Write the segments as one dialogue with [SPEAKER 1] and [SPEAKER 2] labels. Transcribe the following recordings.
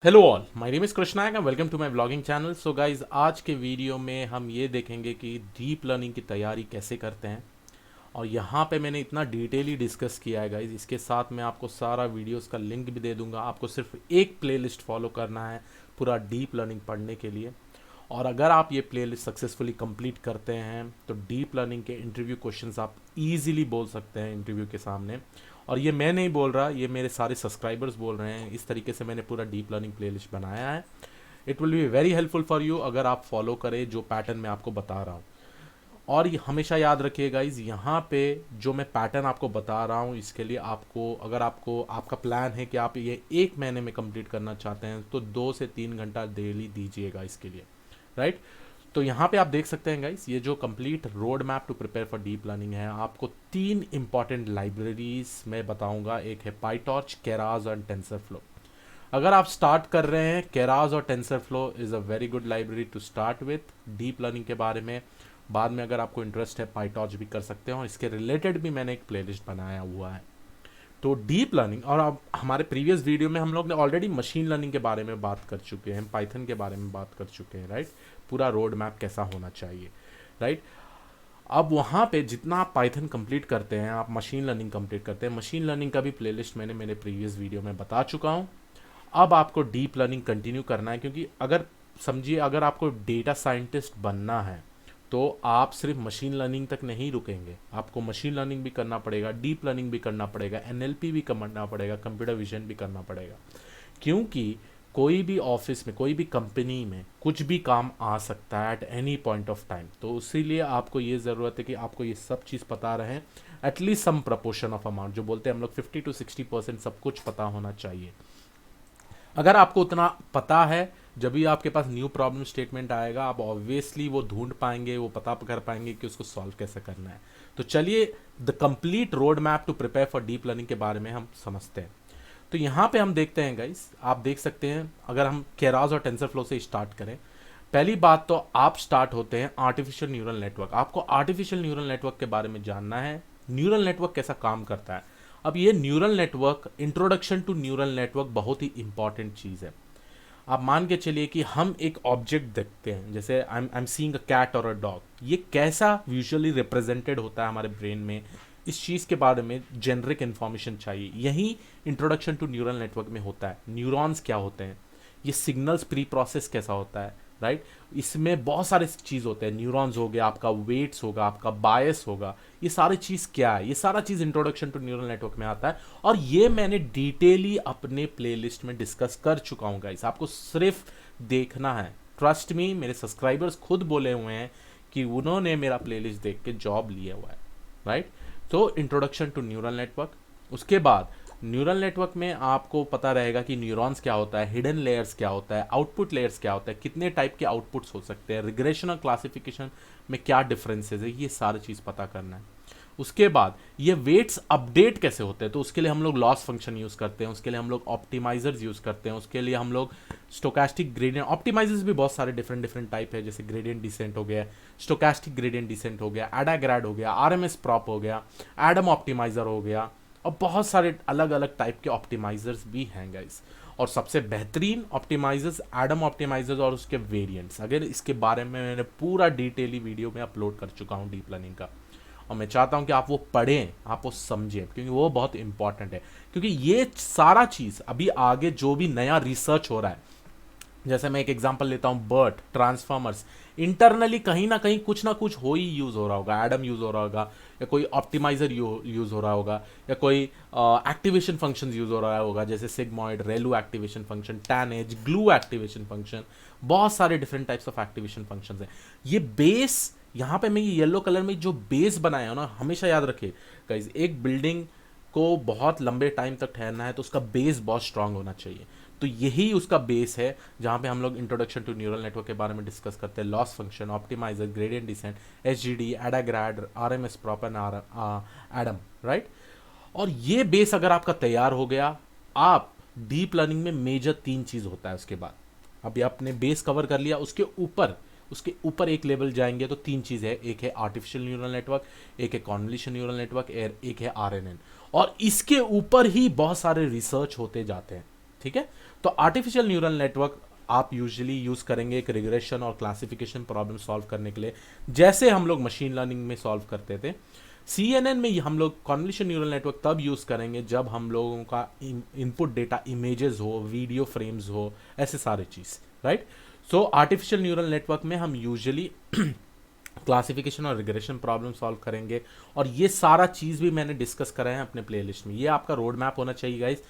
[SPEAKER 1] Hello all, my name is Krishna and welcome to my blogging channel. So guys, आज के video में हम ये देखेंगे कि डीप लर्निंग की तैयारी कैसे करते हैं। और यहाँ पे मैंने इतना डिटेली डिस्कस किया है गाइज, इसके साथ मैं आपको सारा वीडियोस का लिंक भी दे दूंगा। आपको सिर्फ एक प्लेलिस्ट फॉलो करना है पूरा डीप लर्निंग पढ़ने के लिए। और अगर आप ये प्लेलिस्ट सक्सेसफुली कंप्लीट करते हैं तो डीप लर्निंग के इंटरव्यू क्वेश्चंस आप इजीली बोल सकते हैं इंटरव्यू के सामने। और ये मैं नहीं बोल रहा, ये मेरे सारे सब्सक्राइबर्स बोल रहे हैं। इस तरीके से मैंने पूरा डीप लर्निंग प्लेलिस्ट बनाया है। It will be very helpful for you अगर आप फॉलो करें जो पैटर्न मैं आपको बता रहा हूँ। और ये हमेशा याद रखिएगा गाइज, यहाँ पे जो मैं पैटर्न आपको बता रहा हूँ इसके लिए आपको, अगर आपको आपका प्लान है कि आप ये एक महीने में कंप्लीट करना चाहते हैं तो 2 से 3 घंटा डेली दीजिएगा इसके लिए, राइट। तो यहाँ पे आप देख सकते हैं गाइस, ये जो complete road map to prepare for deep learning है, आपको 3 इंपॉर्टेंट लाइब्रेरीज मैं बताऊंगा। एक है पाइटॉर्च, केरास और टेंसरफ्लो। अगर आप स्टार्ट कर रहे हैं, केरास और TensorFlow is a very good library to start with deep learning के बारे में। बाद में अगर आपको इंटरेस्ट है पाइटॉर्च भी कर सकते हैं, और इसके रिलेटेड भी मैंने एक प्लेलिस्ट बनाया हुआ है। तो डीप लर्निंग, और अब हमारे प्रीवियस वीडियो में हम लोग ने ऑलरेडी मशीन लर्निंग के बारे में बात कर चुके हैं, पाइथन के बारे में बात कर चुके हैं, राइट। पूरा रोड मैप कैसा होना चाहिए, राइट। अब वहाँ पे जितना आप पाइथन कंप्लीट करते हैं, आप मशीन लर्निंग कंप्लीट करते हैं। मशीन लर्निंग का भी प्लेलिस्ट मैंने मेरे प्रीवियस वीडियो में बता चुका हूँ। अब आपको डीप लर्निंग कंटिन्यू करना है, क्योंकि अगर समझिए, अगर आपको डेटा साइंटिस्ट बनना है तो आप सिर्फ मशीन लर्निंग तक नहीं रुकेंगे। आपको मशीन लर्निंग भी करना पड़ेगा, डीप लर्निंग भी करना पड़ेगा, एनएलपी भी करना पड़ेगा, कंप्यूटर विजन भी करना पड़ेगा। क्योंकि कोई भी ऑफिस में, कोई भी कंपनी में कुछ भी काम आ सकता है at any point of time. तो इसीलिए आपको ये ज़रूरत है कि आपको ये सब चीज़ पता रहे, at least some proportion of amount, जो बोलते हैं हम लोग 50 to 60% सब कुछ पता होना चाहिए। अगर आपको उतना पता है, जब भी आपके पास न्यू प्रॉब्लम स्टेटमेंट आएगा, आप ऑब्वियसली वो ढूंढ पाएंगे, वो पता कर पाएंगे कि उसको सॉल्व कैसे करना है। तो चलिए the complete road map to prepare for deep learning के बारे में हम समझते हैं। तो यहाँ पे हम देखते हैं गाइस, आप देख सकते हैं, अगर हम केरास और टेंसरफ्लो से स्टार्ट करें, पहली बात तो आप स्टार्ट होते हैं आर्टिफिशियल न्यूरल नेटवर्क। आपको आर्टिफिशियल न्यूरल नेटवर्क के बारे में जानना है, न्यूरल नेटवर्क कैसा काम करता है। अब ये neural network, introduction to neural network बहुत ही इंपॉर्टेंट चीज़ है। आप मान के चलिए कि हम एक ऑब्जेक्ट देखते हैं, जैसे I am seeing a cat और अ डॉग। ये कैसा विजुअली रिप्रेजेंटेड होता है हमारे ब्रेन में, इस चीज़ के बारे में जेनरिक इन्फॉर्मेशन चाहिए। यही इंट्रोडक्शन टू न्यूरल नेटवर्क में होता है। न्यूरॉन्स क्या होते हैं, ये सिग्नल्स प्री प्रोसेस कैसा होता है, राइट। इसमें बहुत सारे चीज़ होते हैं, न्यूरॉन्स हो गया, आपका वेट्स होगा, आपका बायस होगा, ये सारी चीज़ क्या है, ये सारा चीज़ इंट्रोडक्शन टू न्यूरल नेटवर्क में आता है। और ये मैंने डिटेली अपने प्लेलिस्ट में डिस्कस कर चुका हूँ गाइस, आपको सिर्फ देखना है। ट्रस्ट मी, मेरे सब्सक्राइबर्स खुद बोले हुए हैं कि उन्होंने मेरा प्लेलिस्ट देख के जॉब लिया हुआ है, राइट। तो इंट्रोडक्शन टू न्यूरल नेटवर्क, उसके बाद न्यूरल नेटवर्क में आपको पता रहेगा कि न्यूरॉन्स क्या होता है, हिडन लेयर्स क्या होता है, आउटपुट लेयर्स क्या होता है, कितने टाइप के आउटपुट्स हो सकते हैं, रिग्रेशन और क्लासिफिकेशन में क्या डिफरेंसेस है, ये सारी चीज़ पता करना है। उसके बाद ये वेट्स अपडेट कैसे होते हैं, तो उसके लिए हम लोग लॉस फंक्शन यूज़ करते हैं, उसके लिए हम लोग ऑप्टिमाइजर्स यूज़ करते हैं, उसके लिए हम लोग स्टोकास्टिक ग्रेडियंट, ऑप्टिमाइजर्स भी बहुत सारे डिफरेंट डिफरेंट टाइप है, जैसे ग्रेडियंट डिसेंट हो गया, स्टोकास्टिक ग्रेडियंट डिसेंट हो गया, एडाग्रैड हो गया, आरएमएस प्रॉप हो गया, एडम ऑप्टिमाइजर हो गया, और बहुत सारे अलग अलग टाइप के ऑप्टिमाइजर्स भी हैं गाइस। और सबसे बेहतरीन ऑप्टिमाइजर्स एडम ऑप्टिमाइजर्स और उसके वेरिएंट्स, अगर इसके बारे में मैंने पूरा डिटेली वीडियो में अपलोड कर चुका हूँ डीप लर्निंग का। और मैं चाहता हूँ कि आप वो पढ़ें, आप वो समझें, क्योंकि वो बहुत इंपॉर्टेंट है। क्योंकि ये सारा चीज़ अभी आगे जो भी नया रिसर्च हो रहा है, जैसे मैं एक एग्जांपल लेता हूँ, बर्ट, ट्रांसफॉर्मर्स, इंटरनली कहीं ना कुछ हो ही यूज़ हो रहा होगा, एडम यूज़ हो रहा होगा, या कोई ऑप्टिमाइजर यूज़ हो रहा होगा, या कोई एक्टिवेशन फंक्शंस यूज़ हो रहा होगा, जैसे sigmoid, ReLU activation function, tan H, GELU activation function, बहुत सारे different types of activation functions हैं। ये बेस, यहाँ पे मैं ये येलो कलर में जो बेस बनाया है ना, हमेशा याद रखिए गाइस, एक बिल्डिंग को बहुत लंबे टाइम तक ठहरना है तो उसका बेस बहुत स्ट्रांग होना चाहिए। तो यही उसका बेस है, जहाँ पे हम लोग इंट्रोडक्शन टू न्यूरल नेटवर्क के बारे में डिस्कस करते हैं, loss function, optimiser, gradient descent, HGD, Adagrad, RMS prop and Adam, right. और ये बेस अगर आपका तैयार हो गया, आप डीप लर्निंग में मेजर 3 चीज़ होता है उसके बाद। अभी आपने बेस कवर कर लिया, उसके ऊपर एक लेवल जाएंगे तो 3 चीज़ है, एक है आर्टिफिशियल न्यूरल नेटवर्क, एक है कॉन्वोल्यूशन न्यूरल नेटवर्क, एक है आरएनएन। और इसके ऊपर ही बहुत सारे रिसर्च होते जाते हैं, ठीक है। तो आर्टिफिशियल न्यूरल नेटवर्क आप यूजुअली यूज़ करेंगे एक रिग्रेशन और क्लासिफिकेशन प्रॉब्लम सॉल्व करने के लिए, जैसे हम लोग मशीन लर्निंग में सॉल्व करते थे। CNN में हम लोग कॉन्वोल्यूशन न्यूरल नेटवर्क तब यूज़ करेंगे जब हम लोगों का इनपुट डेटा इमेजेस हो, वीडियो फ्रेम्स हो, ऐसे सारे चीज़, राइट। सो आर्टिफिशियल न्यूरल नेटवर्क में हम यूजुअली क्लासिफिकेशन और रिग्रेशन प्रॉब्लम सॉल्व करेंगे, और ये सारा चीज़ भी मैंने डिस्कस करा है अपने प्लेलिस्ट में। ये आपका रोड मैप होना चाहिए गाइस,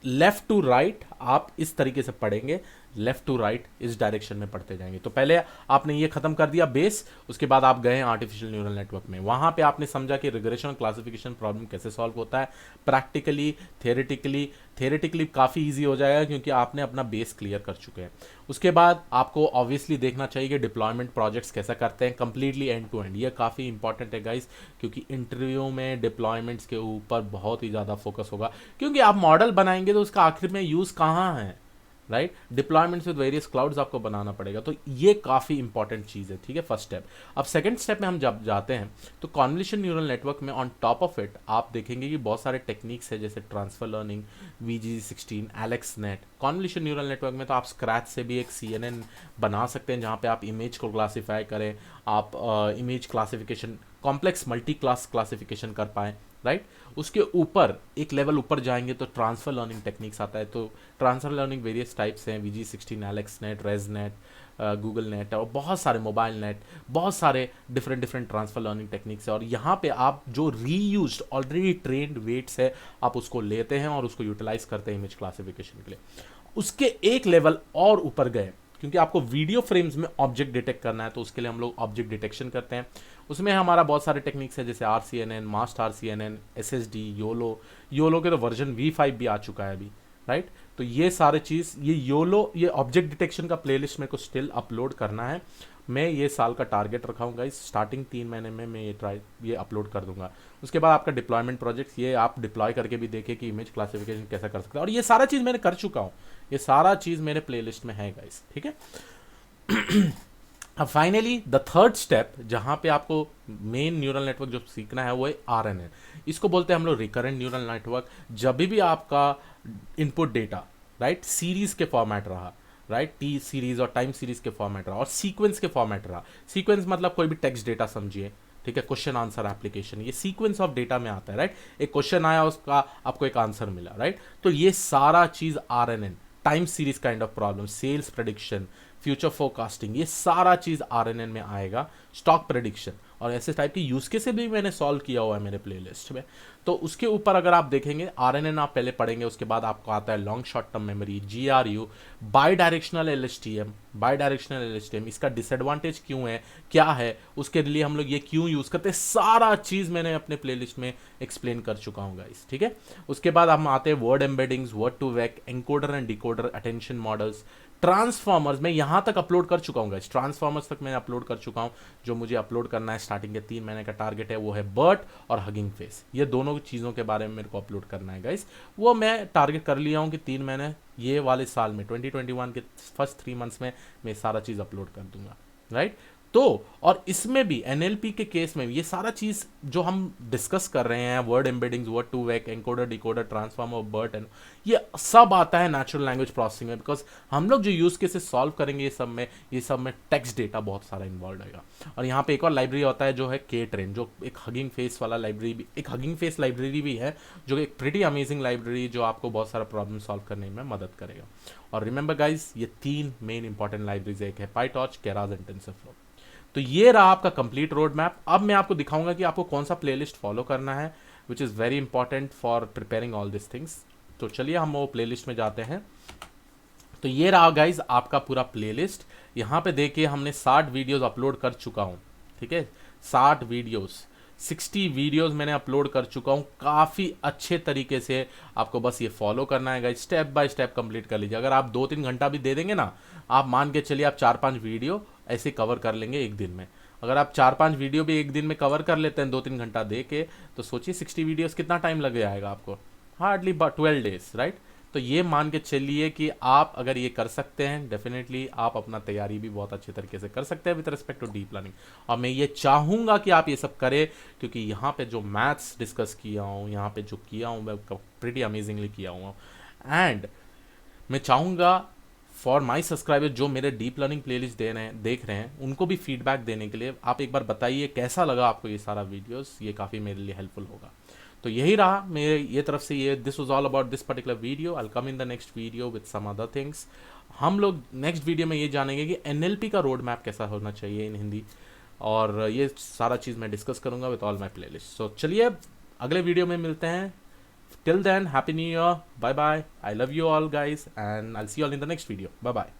[SPEAKER 1] लेफ्ट टू राइट आप इस तरीके से पढ़ेंगे, लेफ्ट टू राइट इस डायरेक्शन में पढ़ते जाएंगे। तो पहले आपने ये खत्म कर दिया बेस, उसके बाद आप गए आर्टिफिशियल न्यूरल नेटवर्क में, वहां पे आपने समझा कि रिग्रेशन और क्लासिफिकेशन प्रॉब्लम कैसे सॉल्व होता है प्रैक्टिकली, थेरेटिकली काफ़ी इजी हो जाएगा क्योंकि आपने अपना बेस क्लियर कर चुके हैं। उसके बाद आपको ऑब्वियसली देखना चाहिए कि डिप्लॉयमेंट प्रोजेक्ट्स कैसा करते हैं कंप्लीटली एंड टू एंड। ये काफ़ी इंपॉर्टेंट है गाइस, क्योंकि इंटरव्यू में डिप्लॉयमेंट्स के ऊपर बहुत ही ज़्यादा फोकस होगा, क्योंकि आप मॉडल बनाएंगे तो उसका आखिर में यूज़ कहाँ है, right. Deployments with various clouds आपको बनाना पड़ेगा, तो ये काफ़ी इंपॉर्टेंट चीज़ है, ठीक है, फर्स्ट स्टेप। अब सेकंड स्टेप में हम जब जाते हैं तो कॉन्वोल्यूशन न्यूरल नेटवर्क में ऑन टॉप ऑफ इट आप देखेंगे कि बहुत सारे टेक्निक्स है, जैसे transfer learning, VG16, AlexNet। Convolution neural network में तो आप स्क्रैच से भी एक CNN बना सकते हैं, जहाँ पे आप इमेज को क्लासीफाई करें, आप image classification, complex multi class classification कर पाएँ, राइट। उसके ऊपर एक लेवल ऊपर जाएंगे तो ट्रांसफर लर्निंग टेक्निक्स आता है। तो ट्रांसफर लर्निंग वेरियस टाइप्स हैं, VG16, AlexNet, ResNet, Google net, और बहुत सारे मोबाइल नेट, बहुत सारे डिफरेंट ट्रांसफर लर्निंग टेक्निक्स है। और यहाँ पे आप जो रीयूज्ड ऑलरेडी ट्रेंड वेट्स है आप उसको लेते हैं और उसको यूटिलाइज करते हैं इमेज क्लासिफिकेशन के लिए। उसके एक लेवल और ऊपर गए, क्योंकि आपको वीडियो फ्रेम्स में ऑब्जेक्ट डिटेक्ट करना है, तो उसके लिए हम लोग ऑब्जेक्ट डिटेक्शन करते हैं। उसमें हमारा बहुत सारे टेक्निक्स है, जैसे RCNN, मास्ट RCNN, SSD, योलो के तो वर्जन V5 भी आ चुका है अभी, राइट। तो ये सारे चीज़, ये ऑब्जेक्ट डिटेक्शन का प्लेलिस्ट मेरे को स्टिल अपलोड करना है। मैं ये साल का टारगेट रखा हूँ गाइस, स्टार्टिंग 3 महीने में मैं ये अपलोड कर दूंगा। उसके बाद आपका डिप्लॉयमेंट प्रोजेक्ट, ये आप डिप्लॉय करके भी देखें कि इमेज क्लासिफिकेशन कैसा कर सकते हैं, और ये सारा चीज़ मैंने कर चुका हूँ, ये सारा चीज़ मेरे प्लेलिस्ट में है गाइस, ठीक है। अब फाइनली द थर्ड स्टेप, जहाँ पे आपको मेन न्यूरल नेटवर्क जो सीखना है वो है RNN। इसको बोलते हैं हम लोग रिकरेंट न्यूरल नेटवर्क। जब भी आपका इनपुट डेटा, राइट, सीरीज के फॉर्मेट रहा, राइट, T सीरीज और टाइम सीरीज के फॉर्मेट रहा, और सीक्वेंस के फॉर्मेट रहा। सीक्वेंस मतलब कोई भी टेक्स्ट डेटा समझिए, ठीक है, क्वेश्चन आंसर एप्लीकेशन, ये सीक्वेंस ऑफ डेटा में आता है, राइट। एक क्वेश्चन आया, उसका आपको एक आंसर मिला, राइट। तो ये सारा चीज़ RNN, time series kind of problem, sales prediction, future forecasting, ये सारा चीज़ RNN में आएगा, स्टॉक प्रेडिक्शन, और ऐसे टाइप की यूज केसेस भी मैंने सॉल्व किया हुआ है मेरे प्लेलिस्ट में। तो उसके ऊपर अगर आप देखेंगे RNN आप पहले पढ़ेंगे, उसके बाद आपको आता है long short term memory, GRU, by directional LSTM। इसका डिसएडवांटेज क्यों है, क्या है, उसके लिए हम लोग ये क्यों यूज़ करते हैं, सारा चीज़ मैंने अपने प्लेलिस्ट में एक्सप्लेन कर चुका हूँ गाइस, ठीक है। उसके बाद हम आते हैं word embeddings, word to vec, encoder and decoder, attention models, transformers. मैं यहाँ तक अपलोड कर चुका हूँ गाइस, ट्रांसफॉर्मर्स तक मैंने अपलोड कर चुका हूँ। जो मुझे अपलोड करना है स्टार्टिंग के 3 महीने का टारगेट है वो है BERT और हगिंग फेस। ये दोनों चीज़ों के बारे में मेरे को अपलोड करना है गाइस, वो मैं टारगेट कर लिया हूँ कि 3 महीने ये वाले साल में 2021 के फर्स्ट 3 मंथ्स में मैं सारा चीज़ अपलोड कर दूंगा, राइट। तो और इसमें भी NLP के केस में ये सारा चीज़ जो हम डिस्कस कर रहे हैं, word embeddings, word to vec, encoder decoder, transformer, BERT, and ये सब आता है नेचुरल लैंग्वेज प्रोसेसिंग में, बिकॉज हम लोग जो यूज़ केसेस सॉल्व करेंगे ये सब में टेक्स्ट डेटा बहुत सारा इन्वॉल्व रहेगा। और यहाँ पे एक और लाइब्रेरी होता है जो है K-Train, जो एक हगिंग फेस वाला लाइब्रेरी भी, एक हगिंग फेस लाइब्रेरी भी है, जो एक प्रिटी अमेजिंग लाइब्रेरी जो आपको बहुत सारा प्रॉब्लम सॉल्व करने में मदद करेगा। और रिमेंबर गाइज, ये 3 मेन इंपॉर्टेंट लाइब्रेरीज, एक है PyTorch, Keras एंड TensorFlow। तो ये रहा आपका कंप्लीट रोड मैप। अब मैं आपको दिखाऊंगा कि आपको कौन सा प्लेलिस्ट फॉलो करना है, which is very important for preparing all this things. तो चलिए हम वो प्लेलिस्ट में जाते हैं। तो ये रहा गाइज आपका पूरा प्लेलिस्ट। यहाँ पे देखिए हमने 60 वीडियोस अपलोड कर चुका हूँ, ठीक है, 60 वीडियोस, 60 वीडियोस मैंने अपलोड कर चुका हूँ काफ़ी अच्छे तरीके से। आपको बस ये फॉलो करना है guys, step by step complete कर लीजिए। अगर आप 2-3 घंटा भी दे देंगे ना, आप मान के चलिए आप 4-5 वीडियो ऐसे कवर कर लेंगे एक दिन में। अगर आप 4-5 वीडियो भी एक दिन में कवर कर लेते हैं 2-3 घंटा दे के, तो सोचिए 60 वीडियोस कितना टाइम लग जाएगा आपको, हार्डली 12 डेज, राइट। तो ये मान के चलिए कि आप अगर ये कर सकते हैं, डेफिनेटली आप अपना तैयारी भी बहुत अच्छे तरीके से कर सकते हैं with respect to deep learning. और मैं ये चाहूँगा कि आप ये सब करें, क्योंकि यहाँ पे जो मैथ्स डिस्कस किया हूँ, यहाँ पे जो किया हूँ मैं प्रीटी अमेजिंगली किया हूँ। एंड मैं चाहूँगा फॉर माई सब्सक्राइबर जो मेरे डीप लर्निंग प्लेलिस्ट देख रहे हैं, उनको भी फीडबैक देने के लिए आप एक बार बताइए कैसा लगा आपको ये सारा वीडियोस, ये काफ़ी मेरे लिए हेल्पफुल होगा। तो यही रहा मेरे ये तरफ से, ये this was all about this particular video. I will come in the next video with some other things. हम लोग नेक्स्ट वीडियो में ये जानेंगे कि एनएलपी का रोड मैप कैसा होना चाहिए इन हिंदी, और ये सारा चीज़ मैं डिस्कस करूंगा विद ऑल माई प्लेलिस्ट। सो चलिए अगले वीडियो में मिलते हैं। Till then, Happy New Year. Bye bye. I love you all, guys, and I'll see you all in the next video. Bye bye.